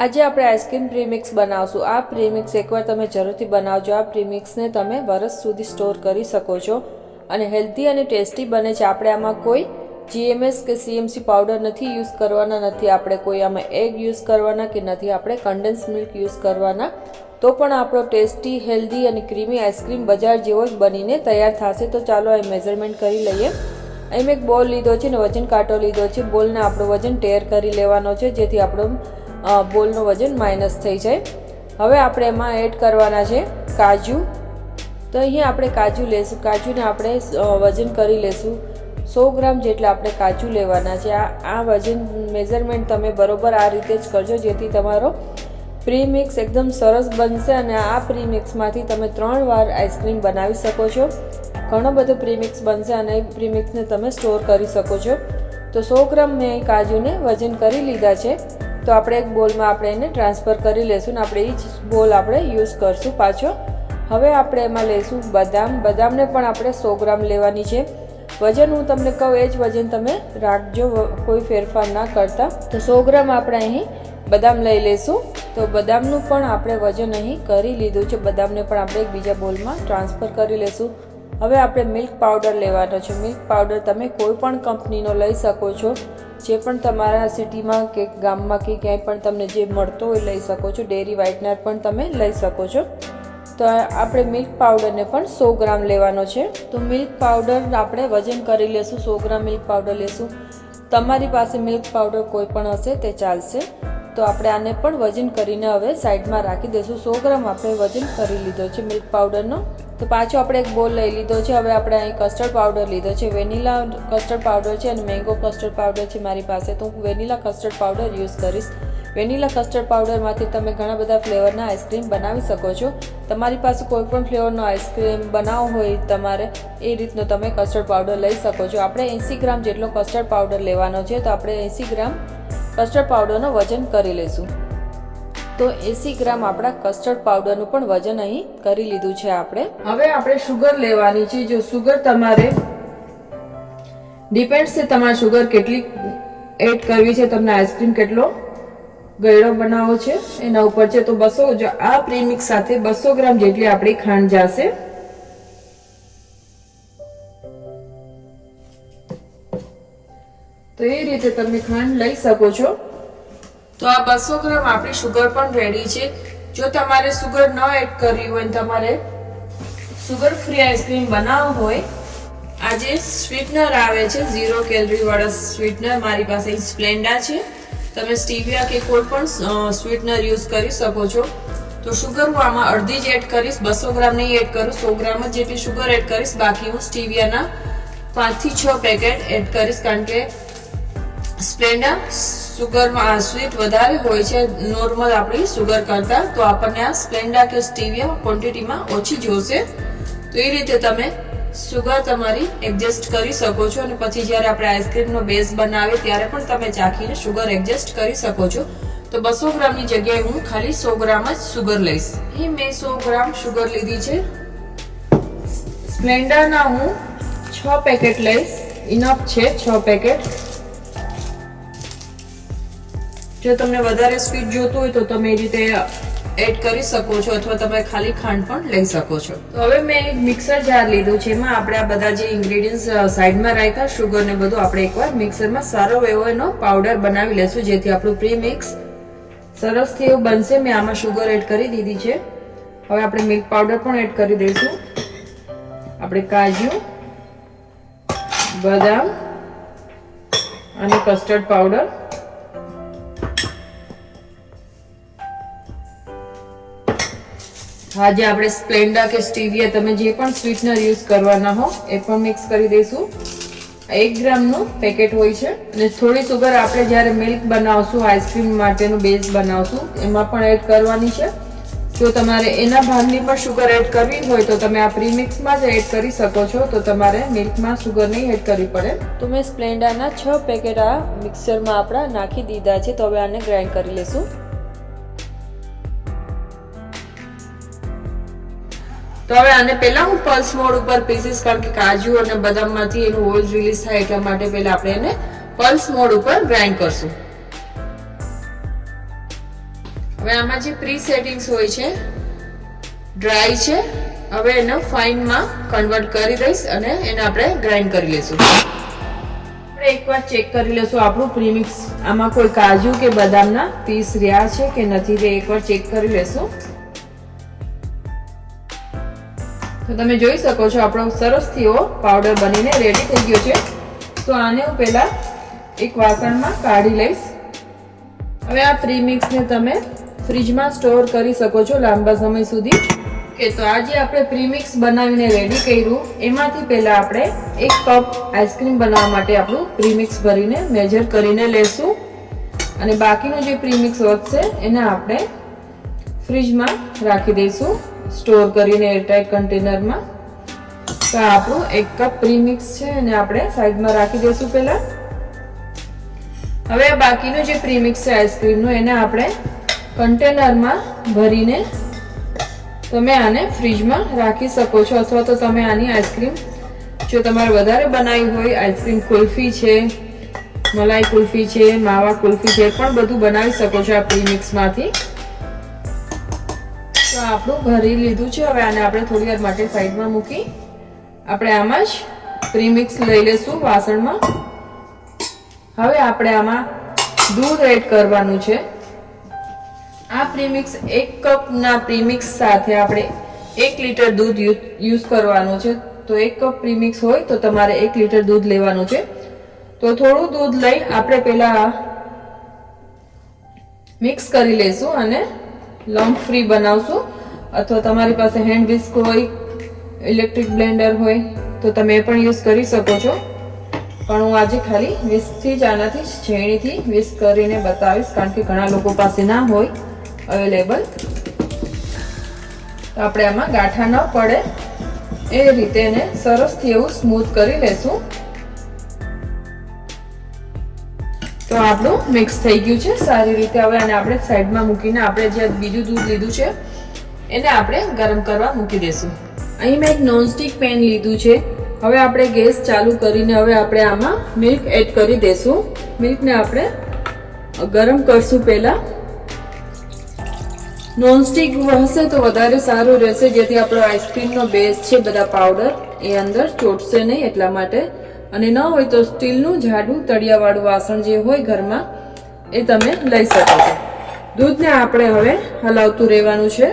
આજે આપણે ice cream premix બનાવશું। આ પ્રીમિક્સ એકવાર તમે જરૂરથી બનાવજો। આ પ્રીમિક્સને તમે વર્ષ સુધી સ્ટોર કરી શકો છો અને હેલ્ધી અને ટેસ્ટી બને છે। આપણે આમાં કોઈ જીએમએસ કે સીએમસી પાવડર નથી યુઝ કરવાના, નથી આપણે કોઈ આમાં એગ યુઝ કરવાના કે નથી આપણે કન્ડેન્સ મિલ્ક યુઝ કરવાના। તો પણ આપણો ટેસ્ટી, હેલ્ધી અને ક્રીમી આઈસ્ક્રીમ બજાર જેવો જ બનીને તૈયાર થશે। તો ચાલો આ મેઝરમેન્ટ કરી લઈએ। અહીં મેં એક બોલ લીધો છે ને વજન કાંટો લીધો છે। બોલને આપણો વજન ટેર કરી લેવાનો છે જેથી આપણો બોલનો વજન માઇનસ થઈ જાય। હવે આપણે એમાં એડ કરવાના છે કાજુ। તો અહીંયા આપણે કાજુ લેશું। કાજુને આપણે વજન કરી લેશું। 100 ગ્રામ જેટલા આપણે કાજુ લેવાના છે। આ વજન મેઝરમેન્ટ તમે બરોબર આ રીતે જ કરજો જેથી તમારો પ્રીમિક્સ એકદમ સરસ બનશે અને આ પ્રીમિક્સમાંથી તમે 3 વાર આઈસ્ક્રીમ બનાવી શકો છો। ઘણો બધો પ્રીમિક્સ બનશે અને એ પ્રીમિક્સને તમે સ્ટોર કરી શકો છો। તો 100 ગ્રામ મેં કાજુને વજન કરી લીધા છે। તો આપણે એક બોલમાં આપણે એને ટ્રાન્સફર કરી લેશું ને આપણે એ જ બોલ આપણે યુઝ કરશું પાછો। હવે આપણે એમાં લઈશું બદામ। બદામને પણ આપણે 100 ગ્રામ લેવાની છે। વજન હું તમને કહું એ જ વજન તમે રાખજો, કોઈ ફેરફાર ના કરતા। તો 100 ગ્રામ આપણે અહીં બદામ લઈ લઈશું। તો બદામનું પણ આપણે વજન અહીં કરી લીધું છે। બદામને પણ આપણે એક બીજા બોલમાં ટ્રાન્સફર કરી લઈશું। હવે આપણે મિલ્ક પાવડર લેવાનો છે। મિલ્ક પાવડર તમે કોઈ પણ કંપનીનો લઈ શકો છો, જે પણ તમારા સિટીમાં કે ગામમાં કે ક્યાંય પણ તમને જે મળતો હોય લઈ શકો છો। ડેરી વ્હાઇટનર પણ તમે લઈ શકો છો। તો આપણે મિલ્ક પાવડરને પણ 100 ગ્રામ લેવાનો છે। તો મિલ્ક પાવડર આપણે વજન કરી લેશું। 100 ગ્રામ મિલ્ક પાવડર લેશું। તમારી પાસે મિલ્ક પાવડર કોઈ પણ હશે તે ચાલશે। તો આપણે આને પણ વજન કરીને હવે સાઈડમાં રાખી દઈશું। 100 ગ્રામ આપણે વજન કરી લીધો છે મિલ્ક પાવડરનો। તો પાછો આપણે એક બોલ લઈ લીધો છે। હવે આપણે અહીં કસ્ટર્ડ પાવડર લીધો છે। વેનીલા કસ્ટર્ડ પાવડર છે અને મેંગો કસ્ટર્ડ પાવડર છે મારી પાસે। તો હું વેનીલા કસ્ટર્ડ પાવડર યુઝ કરીશ। વેનીલા કસ્ટર્ડ પાવડરમાંથી તમે ઘણા બધા ફ્લેવરના આઈસ્ક્રીમ બનાવી શકો છો। તમારી પાસે કોઈ પણ ફ્લેવરનો આઈસ્ક્રીમ બનાવવો હોય તમારે એ રીતનો તમે કસ્ટર્ડ પાવડર લઈ શકો છો। આપણે 80 ગ્રામ જેટલો કસ્ટર્ડ પાવડર લેવાનો છે। તો આપણે 80 ગ્રામ કસ્ટર્ડ પાવડરનો વજન કરી લઈશું। તો 80 ગ્રામ આપણા કસ્ટર્ડ પાવડરનું પણ વજન અહીં કરી લીધું છે આપણે। હવે આપણે શુગર લેવાની છે। જો શુગર તમારે ડિપેન્ડ છે તમારે શુગર કેટલી એડ કરવી છે, તમને આઈસ્ક્રીમ કેટલો ગળ્યો બનાવવો છે એના ઉપર છે। તો 200 જો આ પ્રીમિક્સ સાથે 200 ગ્રામ જેટલી આપણી ખાંડ જશે। તો એ રીતે તમે ખાંડ લઈ શકો છો। તો આ 200 ગ્રામ આપણી શુગર પણ રેડી છે। જો તમારે શુગર ન એડ કરવી હોય, તમારે શુગર ફ્રી આઈસ્ક્રીમ બનાવવું હોય, આ જે સ્વીટનર આવે છે 0 કેલરી વાળા સ્વીટનર, મારી પાસે સ્પ્લેન્ડા છે। તમે સ્ટીવિયા કે કોઈ પણ સ્વીટનર યુઝ કરી શકો છો। તો શુગર હું આમાં અડધી જ એડ કરીશ, 200 ગ્રામ નહીં એડ કરું, 100 ગ્રામ જ જેટલી શુગર એડ કરીશ। બાકી હું સ્ટીવિયાના 5 થી 6 પેકેટ એડ કરીશ, કારણ કે સ્પ્લેન્ડા શુગરમાં સ્વીટ વધારે હોય છે નોર્મલ આપણી શુગર કરતા। તો આપણને આ સ્પ્લેન્ડા કે સ્ટીવિયા ક્વોન્ટિટીમાં ઓછી જોશે। તો એ રીતે તમે શુગર તમારી એડજસ્ટ કરી શકો છો અને પછી જ્યારે આપણે આઈસ્ક્રીમનો બેઝ બનાવીએ ત્યારે પણ તમે ચાખીને શુગર એડજસ્ટ કરી શકો છો। તો 200 ગ્રામની જગ્યાએ હું ખાલી 100 ગ્રામ જ શુગર લઈશ। અહીં મેં 100 ગ્રામ શુગર લીધી છે। સ્પ્લેન્ડાના હું 6 પેકેટ લઈશ, ઇનફ છે 6 પેકેટ। જો તમને વધારે સ્વીટ જોતું હોય તો તમે એ રીતે એડ કરી શકો છો અથવા તમે ખાલી ખાંડ પણ લઈ શકો છો। તો હવે મેં એક મિક્સર જાર લીધું છે। એમાં આપણે આ બધા જે ઇન્ગ્રેડિયન્ટ્સ સાઈડમાં રાખ્યા, શુગર ને બધું, આપણે એકવાર મિક્સરમાં સારો એવો એનો પાવડર બનાવી લેશું જેથી આપણું પ્રીમિક્સ સરસથી એવું બનશે। મેં આમાં શુગર એડ કરી દીધી છે। હવે આપણે મિલ્ક પાવડર પણ એડ કરી દઈશું। આપણે કાજુ, બદામ અને કસ્ટર્ડ પાવડર, આજે આપણે સ્પ્લેન્ડા કે સ્ટીવિયા તમે જે પણ સ્વીટનર યુઝ કરવાના હો એ પણ મિક્સ કરી દઈશું। 1 ગ્રામનું પેકેટ હોય છે અને થોડી શુગર આપણે જ્યારે મિલ્ક બનાવશું, આઈસ્ક્રીમ માટેનું બેઝ બનાવશું, એમાં પણ એડ કરવાની છે। જો તમારે એના ભાગની પણ શુગર એડ કરવી હોય તો તમે આ પ્રીમિક્સમાં જ એડ કરી શકો છો। તો તમારે મિલ્કમાં શુગર નહીં એડ કરવી પડે। તો મેં સ્પ્લેન્ડાના 6 પેકેટ આ મિક્સરમાં આપણા નાખી દીધા છે। તો હવે આને ગ્રાઇન્ડ કરી લેશું। તો હવે આને પહેલા હું પલ્સ મોડ ઉપર પીસીશ, કારણ કે કાજુ અને બદામમાંથી એનું ઓઇલ રિલીઝ થાય એટલા માટે પહેલા આપણે એને પલ્સ મોડ ઉપર ગ્રાઇન્ડ કરશું। હવે આમાં જે પ્રી સેટિંગ્સ હોય છે ડ્રાય છે, હવે એને ફાઇનમાં કન્વર્ટ કરી દઈશ અને એને આપણે ગ્રાઇન્ડ કરી લઈશું. આપણે એકવાર ચેક કરી લઈશું આપણું પ્રીમિક્સ, આમાં કોઈ કાજુ કે બદામના પીસ રહ્યા છે કે નથી તે એકવાર ચેક કરી લેશું. તો તમે જોઈ શકો છો આપણો સરસથી એવો પાવડર બનીને રેડી થઈ ગયો છે. તો આને હું પહેલા એક વાસણમાં કાઢી લઈશ. હવે આ પ્રીમિક્સને તમે ફ્રીજમાં સ્ટોર કરી શકો છો લાંબા સમય સુધી. કે તો આ જે આપણે પ્રીમિક્સ બનાવીને રેડી કર્યું એમાંથી પહેલા આપણે 1 કપ આઈસ્ક્રીમ બનાવવા માટે આપણું પ્રીમિક્સ ભરીને મેજર કરીને લેશું અને બાકીનું જે પ્રીમિક્સ વધશે એને આપણે ફ્રીજમાં રાખી દઈશું સ્ટોર કરીને એરટાઇટ કન્ટેનરમાં. તો આપણું 1 કપ પ્રીમિક્સ છે એને આપણે સાઈડમાં રાખી દઈશું પહેલા. હવે બાકીનું જે પ્રીમિક્સ છે આઈસ્ક્રીમનું એને આપણે કન્ટેનરમાં ભરીને તમે આને ફ્રીજમાં રાખી શકો છો, અથવા તો તમે આની આઈસ્ક્રીમ જો તમારે વધારે બનાવી હોય, આઈસ્ક્રીમ કુલ્ફી છે, મલાઈ કુલ્ફી છે, માવા કુલ્ફી છે, પણ બધું બનાવી શકો છો આ પ્રીમિક્સમાંથી. તો આપણું ભરી લીધું છે. હવે આને આપણે થોડી વાર માટે સાઈડમાં મૂકી આપણે આમાં જ પ્રીમિક્સ લઈ લેશું વાસણમાં. હવે આપણે આમાં દૂધ એડ કરવાનું છે. આ પ્રીમિક્સ 1 કપના પ્રીમિક્સ સાથે આપણે 1 લીટર દૂધ યુઝ કરવાનું છે. તો 1 કપ પ્રીમિક્સ હોય તો તમારે 1 લીટર દૂધ લેવાનું છે. તો થોડું દૂધ લઈ આપણે પહેલા મિક્સ કરી લઈશું અને લમ્પ ફ્રી બનાવશું. અથવા તમારી પાસે હેન્ડ વિસ્ક હોય, ઇલેક્ટ્રિક બ્લેન્ડર હોય તો તમે એ પણ યુઝ કરી શકો છો. પણ હું આજે ખાલી વિસ્કથી જ આનાથી છેણીથી વિસ્ક કરીને બતાવીશ, કારણ કે ઘણા લોકો પાસે ના હોય અવેલેબલ. તો આપણે આમાં ગાંઠા ન પડે એ રીતે એને સરસથી એવું સ્મૂથ કરી લેશું. તો આપણું મિક્સ થઈ ગયું છે સારી રીતે. હવે આને આપણે સાઈડમાં મૂકીને આપણે જે બીજું દૂધ લીધું છે એને આપણે ગરમ કરવા મૂકી દઈશું. અહીં મેં એક નોનસ્ટિક પેન લીધું છે. હવે આપણે ગેસ ચાલુ કરીને હવે આપણે આમાં મિલ્ક એડ કરી દઈશું. મિલ્કને આપણે ગરમ કરશું પહેલા. નોનસ્ટિક હશે તો વધારે સારું રહેશે, જેથી આપણો આઈસ્ક્રીમનો બેઝ છે બધા પાવડર એ અંદર ચોટશે નહીં એટલા માટે. અને ન હોય તો સ્ટીલનું જાડું તળિયાવાળું વાસણ જે હોય ઘરમાં એ તમે લઈ શકો છો. દૂધને આપણે હવે હલાવતું રહેવાનું છે.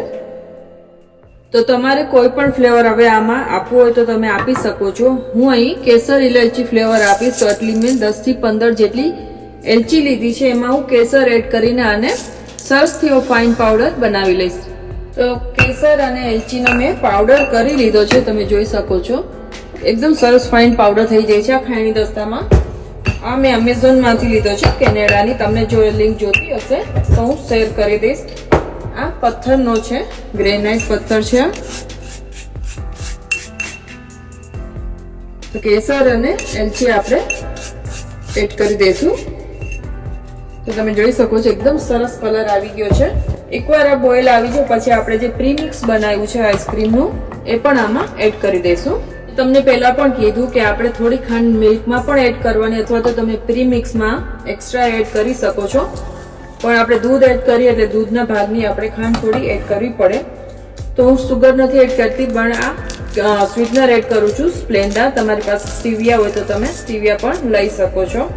તો તમારે કોઈ પણ ફ્લેવર હવે આમાં આપવું હોય તો તમે આપી શકો છો. હું અહીં કેસર ઇલાયચી ફ્લેવર આપીશ. તો એટલી મેં 10 થી 15 જેટલી એલચી લીધી છે. એમાં હું કેસર એડ કરીને આને સરસથી ફાઇન પાવડર બનાવી લઈશ. તો કેસર અને એલચીનો મેં પાવડર કરી લીધો છે. તમે જોઈ શકો છો એકદમ સરસ ફાઇન પાવડર થઈ જાય છે આ ખાયણી દસ્તામાં. આ મેં એમેઝોનમાંથી લીધો છે, કેનેડાની. તમને જો લિંક જોતી હશે તો હું શેર કરી દઈશ. આ પથ્થરનો છે, ગ્રેનાઇટ પથ્થર છે. તો કેસર અને એલચી આપણે એડ કરી દઈશું. તો તમે જોઈ શકો છો એકદમ સરસ કલર આવી ગયો છે. એકવાર આ બોઇલ આવી જાય પછી આપણે જે પ્રીમિક્સ બનાવ્યું છે આઈસ્ક્રીમનું એ પણ આમાં એડ કરી દઈશું. તમને પહેલા પણ કીધું કે આપણે થોડી ખાંડ મિલ્કમાં પણ એડ કરવાની, અથવા તો તમે પ્રીમિક્સમાં એક્સ્ટ્રા એડ કરી શકો છો. પણ આપણે દૂધ એડ કરીએ એટલે દૂધના ભાગની આપણે ખાંડ થોડી એડ કરવી પડે. તો હું સુગર નથી એડ કરતી, પણ આ સ્વીટનર એડ કરું છું, સ્પ્લેન્ડા. તમારી પાસે સ્ટીવિયા હોય તો તમે સ્ટીવિયા પણ લઈ શકો છો.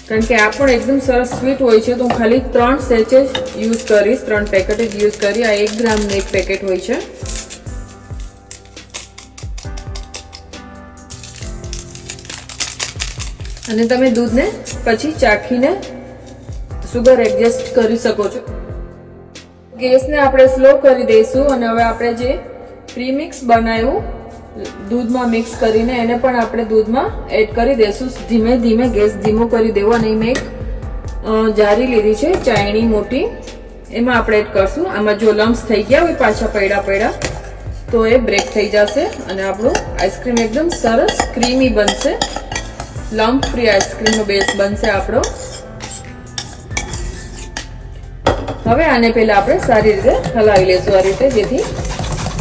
કારણ કે આ પણ એકદમ સરસ સ્વીટ હોય છે. તો હું ખાલી 3 સેચેજ યુઝ કરીશ, 3 પેકેટ જ યુઝ કરી. આ 1 ગ્રામનું એક પેકેટ હોય છે. અને તમે દૂધને પછી ચાખીને સુગર એડજસ્ટ કરી શકો છો. ગેસને આપણે સ્લો કરી દઈશું અને હવે આપણે જે પ્રીમિક્સ બનાવ્યું દૂધમાં મિક્સ કરીને એને પણ આપણે દૂધમાં એડ કરી દઈશું. ધીમે ધીમે ગેસ ધીમો કરી દેવો. અને મેં એક જારી લીધી છે ચાયણી મોટી, એમાં આપણે એડ કરશું. આમાં જો લમ્સ થઈ ગયા હોય પાછા પડ્યા તો એ બ્રેક થઈ જશે અને આપણું આઈસ્ક્રીમ એકદમ સરસ ક્રીમી બનશે. લમ્પ ફ્રી આઈસ્ક્રીમનો બેઝ બનશે આપણો. હવે આને પહેલા આપણે સારી રીતે હલાવી લેશું આ રીતે, જેથી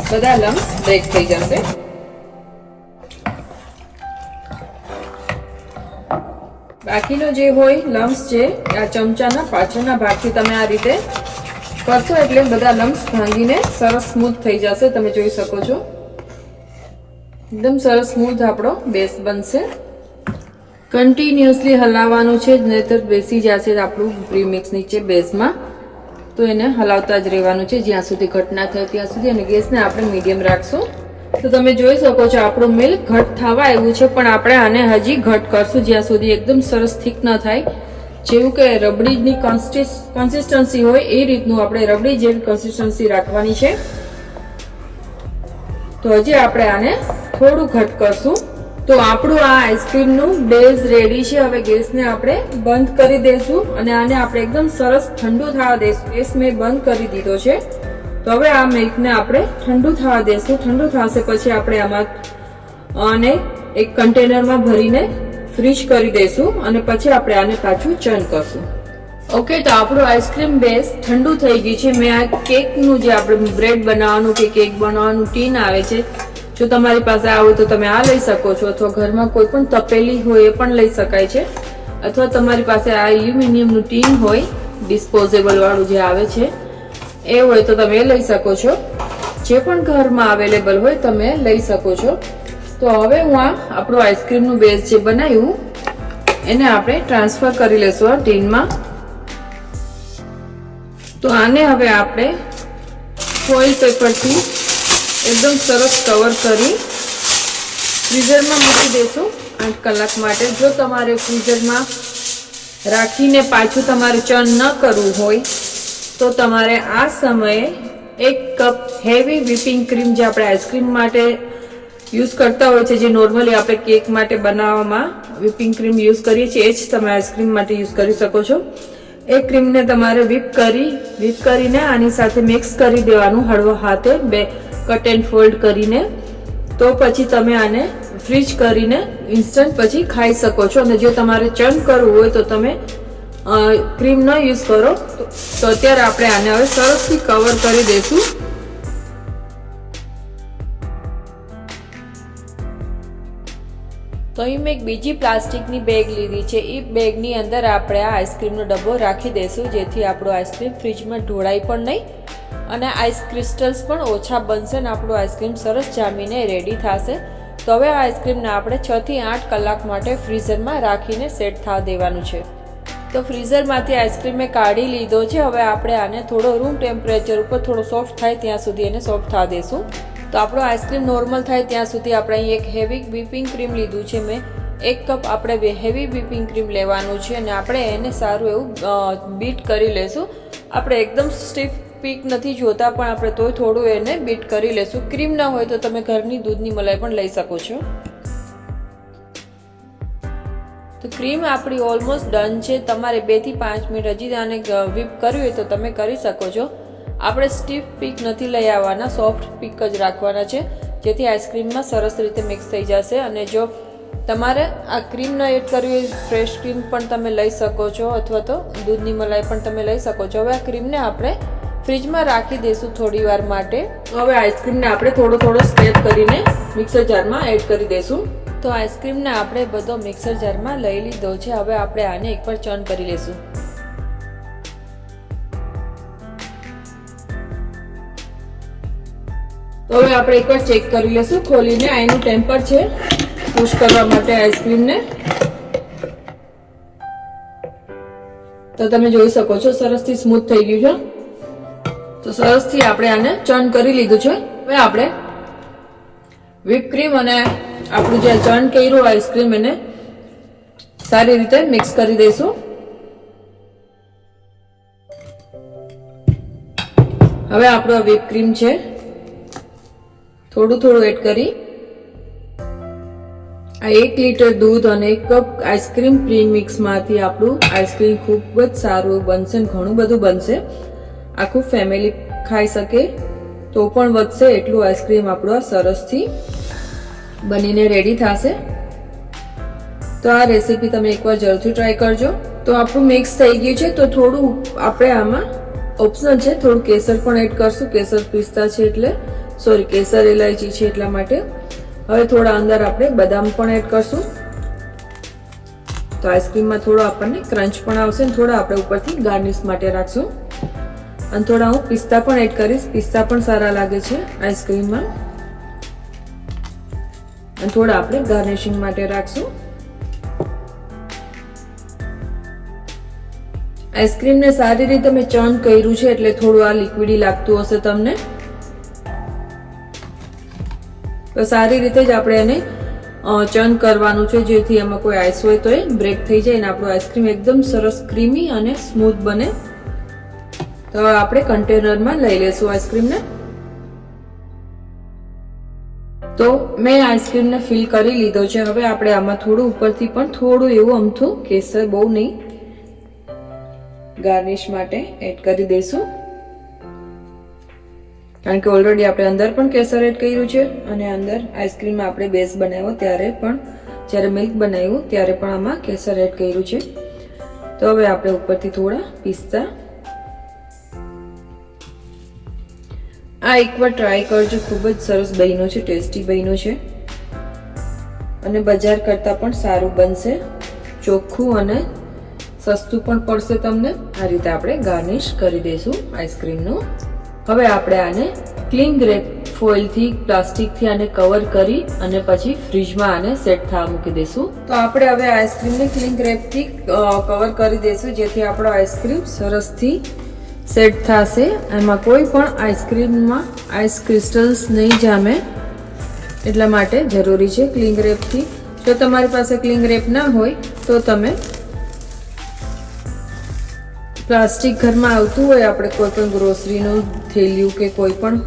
બધા લમ્સ બ્રેક થઈ જશે. બાકીનો જે હોય લમ્સ છે આ ચમચાના પાછળના ભાગથી તમે આ રીતે કરશો એટલે બધા લમ્સ ભાંગીને સરસ સ્મૂથ થઈ જશે. તમે જોઈ શકો છો એકદમ સરસ સ્મૂથ આપણો બેઝ બનશે. કન્ટિન્યુઅસલી હલાવવાનું છે નહીતર બેસી જશે આપણું પ્રીમિક્સ નીચે બેઝમાં. તો એને હલાવતા જ રહેવાનું છે જ્યાં સુધી ઘટ ના થાય ત્યાં સુધી. અને ગેસને આપણે મીડિયમ રાખશું. તો તમે જોઈ શકો છો આપણું મિલ્ક ઘટ થવા આવ્યું છે પણ આપણે આને હજી ઘટ કરશું જ્યાં સુધી એકદમ સરસ થીક ન થાય. જેવું કે રબડીની કન્સિસ્ટન્સી હોય એ રીતનું આપણે રબડી જેવી કન્સિસ્ટન્સી રાખવાની છે. તો હજી આપણે આને થોડું ઘટ કરશું. તો આપણું આ આઈસ્ક્રીમનું બેઝ રેડી છે. હવે ગેસને આપણે બંધ કરી દઈશું અને આને આપણે એકદમ સરસ ઠંડુ થવા દઈશું. ગેસ મેં બંધ કરી દીધો છે. તો હવે આ મિલ્કને આપણે ઠંડુ થવા દઈશું. ઠંડુ થશે પછી આપણે આમાં આને એક કન્ટેનરમાં ભરીને ફ્રીજ કરી દઈશું અને પછી આપણે આને પાછું ચર્ન કરશું. ઓકે, તો આપણું આઈસ્ક્રીમ બેઝ ઠંડુ થઈ ગયું છે. મેં આ કેકનું જે આપણે બ્રેડ બનાવવાનું કે કેક બનાવવાનું ટીન આવે છે, જો તમારી પાસે આવું તો તમે આ લઈ શકો છો અથવા ઘરમાં કોઈ પણ તપેલી હોય એ પણ લઈ શકાય છે. અથવા તમારી પાસે આ એલ્યુમિનિયમનું ટીન હોય ડિસ્પોઝેબલ વાળું જે આવે છે એ હોય તો તમે લઈ શકો છો. જે પણ ઘરમાં અવેલેબલ હોય તમે લઈ શકો છો. તો હવે હું આ આપણું આઈસ્ક્રીમનું બેઝ જે બનાવ્યું એને આપણે ટ્રાન્સફર કરી લેશું આ ટીનમાં. તો આને હવે આપણે ફોઇલ પેપરથી એકદમ સરસ કવર કરી ફ્રીઝરમાં મૂકી દઈશું 8 કલાક માટે. જો તમારે ફ્રીઝરમાં રાખીને પાછું તમારે ચર્ન ન કરવું હોય તો તમારે આ સમયે 1 કપ હેવી વ્હિપિંગ ક્રીમ જે આપણે આઈસ્ક્રીમ માટે યુઝ કરતા હોય છે, જે નોર્મલી આપણે કેક માટે બનાવવામાં વ્હિપિંગ ક્રીમ યુઝ કરીએ છીએ એ જ તમે આઈસ્ક્રીમ માટે યુઝ કરી શકો છો. એ ક્રીમને તમારે વ્હિપ કરીને આની સાથે મિક્સ કરી દેવાનું હળવો હાથે, બે કટ એન્ડ ફોલ્ડ કરીને. તો પછી તમે આને ફ્રીજ કરીને ઇન્સ્ટન્ટ પછી ખાઈ શકો છો. અને જો તમારે ચર્ન કરવું હોય તો તમે ક્રીમ ન યુઝ કરો. તો અત્યારે આપણે આને હવે સરસથી કવર કરી દઈશું. તો અહીં મેં એક બીજી પ્લાસ્ટિકની બેગ લીધી છે. એ બેગની અંદર આપણે આ આઈસ્ક્રીમનો ડબ્બો રાખી દઈશું જેથી આપણું આઈસ્ક્રીમ ફ્રીજમાં ઢોળાય પણ નહીં અને આઈસ ક્રિસ્ટલ્સ પણ ઓછા બનશે અને આપણું આઈસ્ક્રીમ સરસ જામીને રેડી થશે. તો હવે આ આઈસ્ક્રીમને આપણે 6 થી 8 કલાક માટે ફ્રીઝરમાં રાખીને સેટ થવા દેવાનું છે. તો ફ્રીઝરમાંથી આઈસ્ક્રીમ મેં કાઢી લીધો છે. હવે આપણે આને થોડો રૂમ ટેમ્પરેચર ઉપર થોડો સોફ્ટ થાય ત્યાં સુધી એને સોફ્ટ થવા દેશું. તો આપણો આઈસ્ક્રીમ નોર્મલ થાય ત્યાં સુધી આપણે અહીં એક હેવી વ્હિપિંગ ક્રીમ લીધું છે. મેં 1 કપ આપણે હેવી વ્હિપિંગ ક્રીમ લેવાનું છે અને આપણે એને સારું એવું બીટ કરી લેશું. આપણે એકદમ સ્ટીફ પીક નથી જોતા પણ આપણે તોય થોડું એને બીટ કરી લેશું. ક્રીમ ના હોય તો તમે ઘરની દૂધની મલાઈ પણ લઈ શકો છો. તો ક્રીમ આપણી ઓલમોસ્ટ ડન છે. તમારે 2 થી 5 મિનિટ હજી આને વ્હિપ કરવી હોય તો તમે કરી શકો છો. આપણે સ્ટીફ પીક નથી લઈ આવવાના, સોફ્ટ પીક જ રાખવાના છે જેથી આઈસ્ક્રીમમાં સરસ રીતે મિક્સ થઈ જશે. અને જો તમારે આ ક્રીમ ન એડ કરવી હોય ફ્રેશ ક્રીમ પણ તમે લઈ શકો છો અથવા તો દૂધની મલાઈ પણ તમે લઈ શકો છો. હવે આ ક્રીમને આપણે ફ્રીજમાં રાખી દઈશું થોડી વાર માટે. હવે આઈસ્ક્રીમને આપણે થોડો સ્ટેપ કરીને મિક્સર જારમાં એડ કરી દઈશું. તો આઈસ્ક્રીમને આપણે બધો મિક્સર જારમાં લઈ લીધો છે. હવે આપણે આને એકવાર ચર્ન કરી લઈશું. તો હવે આપણે એકવાર ચેક કરી લઈશું ખોલીને. આનું ટેમ્પર છે પુશ કરવા માટે આઈસ્ક્રીમને. તો તમે જોઈ શકો છો સરસથી સ્મૂથ થઈ ગયું છે. તો સરસથી આપણે આને ચર્ન કરી લીધું છે. હવે આપણે વ્હિપ ક્રીમ અને આપણું જે ચર્ન કર્યું આઈસ્ક્રીમ એને સારી રીતે મિક્સ કરી દઈશું. હવે આપણું વ્હિપ ક્રીમ છે થોડું એડ કરી આ 1 લીટર દૂધ અને 1 કપ આઈસ્ક્રીમ પ્રીમિક્સમાંથી આપણું આઈસ્ક્રીમ ખૂબ જ સારું બનશે, ઘણું બધું બનશે. આખું ફેમિલી ખાઈ શકે તો પણ વધશે એટલું આઈસ્ક્રીમ આપણું સરસથી બનીને રેડી થશે. તો આ રેસીપી તમે એકવાર જરૂરથી ટ્રાય કરજો. તો આપણું મિક્સ થઈ ગયું છે. તો થોડું આપણે આમાં ઓપ્શનલ છે, થોડું કેસર પણ એડ કરશું. કેસર પિસ્તા છે એટલે કેસર ઇલાયચી છે એટલા માટે. હવે થોડા અંદર આપણે બદામ પણ એડ કરશું. તો આઈસ્ક્રીમમાં થોડો આપણને ક્રંચ પણ આવશે અને થોડા આપણે ઉપરથી ગાર્નિશ માટે રાખશું. અને થોડા હું પિસ્તા પણ એડ કરીશ. પિસ્તા પણ સારા લાગે છે આઈસ્ક્રીમમાં. અને થોડા આપણે ગાર્નિશિંગ માટે રાખશું. આઈસ્ક્રીમને સારી રીતે મેં ચર્ન કર્યું છે એટલે થોડું આ લિક્વિડી લાગતું હશે તમને. તો સારી રીતે જ આપણે એને ચર્ન કરવાનું છે જેથી એમાં કોઈ આઈસ હોય તો એ બ્રેક થઈ જાય અને આપણું આઈસ્ક્રીમ એકદમ સરસ ક્રીમી અને સ્મૂથ બને. તો આપણે કન્ટેનરમાં લઈ લેશું આઈસ્ક્રીમને. તો મેં આઈસ્ક્રીમને ફિલ કરી લીધો છે. હવે આપણે આમાં થોડું ઉપરથી પણ થોડું એવું અમથું કેસર, બહુ નહીં, ગાર્નિશ માટે એડ કરી દઈશું. કારણ કે ઓલરેડી આપણે અંદર પણ કેસર એડ કર્યું છે અને અંદર આઈસ્ક્રીમમાં આપણે બેઝ બનાવ્યો ત્યારે પણ, જ્યારે મિલ્ક બનાવ્યું ત્યારે પણ આમાં કેસર એડ કર્યું છે. તો હવે આપણે ઉપરથી થોડા પિસ્તા. આ એકવાર ટ્રાય કરજો, ખૂબ જ સરસ બન્યો છે, ટેસ્ટી બન્યો છે અને બજાર કરતાં પણ સારું બનશે, ચોખ્ખું અને સસ્તું પણ પડશે તમને. આ રીતે આપણે ગાર્નિશ કરી દઈશું આઈસ્ક્રીમનું. હવે આપણે આને ક્લિંગ રેપ ફોઇલથી, પ્લાસ્ટિકથી આને કવર કરી અને પછી ફ્રીજમાં આને સેટ થવા મૂકી દઈશું. તો આપણે હવે આઈસ્ક્રીમને ક્લિંગ રેપથી કવર કરી દઈશું જેથી આપણો આઈસ્ક્રીમ સરસથી સેટ થશે. એમાં કોઈ પણ આઈસ્ક્રીમમાં આઈસ ક્રિસ્ટલ્સ નહીં જામે, એટલા માટે જરૂરી છે ક્લિંગ રેપથી. જો તમારી પાસે ક્લિંગ રેપ ના હોય તો તમે પ્લાસ્ટિક ઘરમાં આવતું હોય, આપણે કોઈ પણ ગ્રોસરીનું થેલિયું કે કોઈ પણ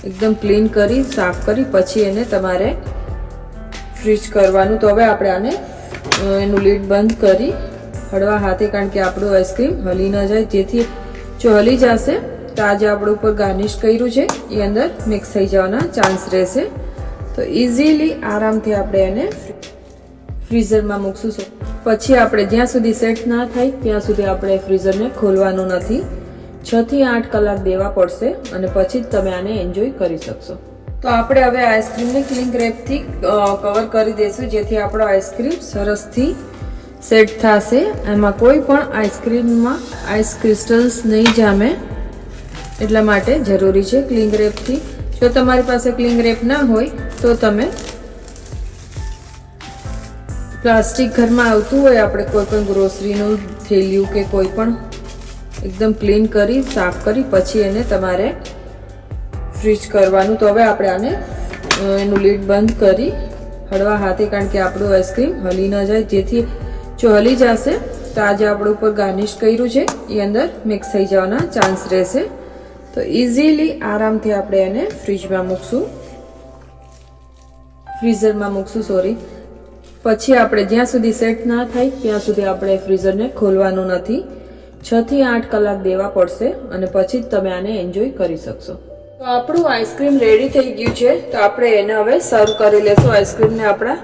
એકદમ ક્લીન કરી, સાફ કરી પછી એને તમારે ફ્રીઝ કરવાનું. તો હવે આપણે આને એનું લીડ બંધ કરી હળવા હાથે, કારણ કે આપણું આઈસ્ક્રીમ હલી ન જાય, જેથી જો હલી જશે તો આજે આપણે ઉપર ગાર્નિશ કર્યું છે એ અંદર મિક્સ થઈ જવાના ચાન્સ રહેશે. તો ઇઝીલી આરામથી આપણે એને ફ્રીઝરમાં મૂકશું. પછી આપણે જ્યાં સુધી સેટ ના થાય ત્યાં સુધી આપણે ફ્રીઝરને ખોલવાનું નથી. 6 થી 8 કલાક દેવા પડશે અને પછી જ તમે આને એન્જોય કરી શકશો. તો આપણે હવે આઈસ્ક્રીમને ક્લિંગ રેપથી કવર કરી દઈશું જેથી આપણો આઈસ્ક્રીમ સરસથી સેટ થશે. એમાં કોઈ પણ આઈસ્ક્રીમમાં આઈસ ક્રિસ્ટલ્સ નહીં જામે, એટલા માટે જરૂરી છે ક્લિંગ રેપથી. જો તમારી પાસે ક્લિંગ રેપ ના હોય તો તમે પ્લાસ્ટિક ઘરમાં આવતું હોય, આપણે કોઈ પણ ગ્રોસરીનું થેલિયું કે કોઈ પણ એકદમ ક્લીન કરી, સાફ કરી પછી એને તમારે ફ્રીઝ કરવાનું. તો હવે આપણે આને એનું લીડ બંધ કરી હળવા હાથે, કારણ કે આપણું આઈસ્ક્રીમ હલી ન જાય, જેથી જો હલી જશે તો આજે આપણે ઉપર ગાર્નિશ કર્યું છે એ અંદર મિક્સ થઈ જવાના ચાન્સ રહેશે. તો ઇઝીલી આરામથી આપણે એને ફ્રીઝરમાં મૂકશું, ફ્રીઝરમાં મૂકશું સોરી. પછી આપણે જ્યાં સુધી સેટ ના થાય ત્યાં સુધી આપણે ફ્રીઝરને ખોલવાનું નથી. 6 થી 8 કલાક દેવા પડશે અને પછી જ તમે આને એન્જોય કરી શકશો. તો આપણું આઈસ્ક્રીમ રેડી થઈ ગયું છે. તો આપણે એને હવે સર્વ કરી લેશું આઈસ્ક્રીમને આપણા.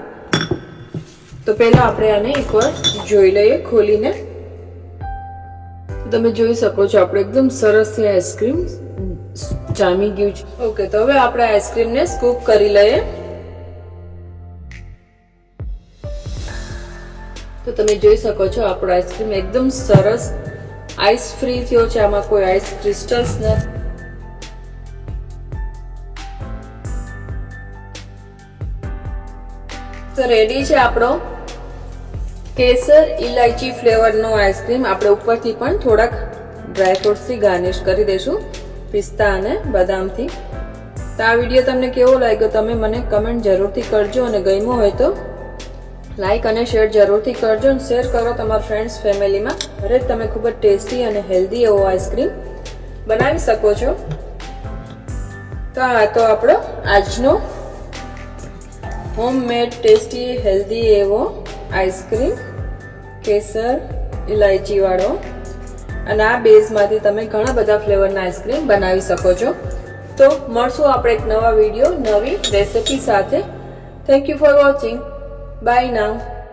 તો પહેલા આપણે આને એકવાર જોઈ લઈએ ખોલીને. તમે જોઈ શકો છો આપણે એકદમ સરસ આઈસ્ક્રીમ જામી ગયું છે. ઓકે, તો હવે આપણે આઈસ્ક્રીમને સ્કૂપ કરી લઈએ. તો તમે જોઈ શકો છો આપણો આઈસ્ક્રીમ એકદમ સરસ આઈસ ફ્રી થયો છે, આમાં કોઈ આઈસ ક્રિસ્ટલ્સ નથી. તો રેડી છે આપણો કેસર ઇલાયચી ફ્લેવરનો આઈસ્ક્રીમ. આપણે ઉપરથી પણ થોડાક ડ્રાયફ્રૂટ્સથી ગાર્નિશ કરી દઈશું, પિસ્તા અને બદામથી. તો આ વિડીયો તમને કેવો લાગ્યો તમે મને કમેન્ટ જરૂરથી કરજો અને ગમ્યો હોય તો લાઈક અને શેર જરૂરથી કરજો અને શેર કરો તમારા ફ્રેન્ડ્સ ફેમિલીમાં. ઘરે જ તમે ખૂબ જ ટેસ્ટી અને હેલ્ધી એવો આઈસ્ક્રીમ બનાવી શકો છો. તો આ તો આપણો આજનો હોમમેડ ટેસ્ટી હેલ્ધી એવો આઈસ્ક્રીમ કેસર ઇલાયચી વાળો. અને આ બેઝમાંથી તમે ઘણા બધા ફ્લેવરના આઈસ્ક્રીમ બનાવી શકો છો. તો મળશું આપણે એક નવા વિડીયો, નવી રેસિપી સાથે. Thank you for watching. Bye now.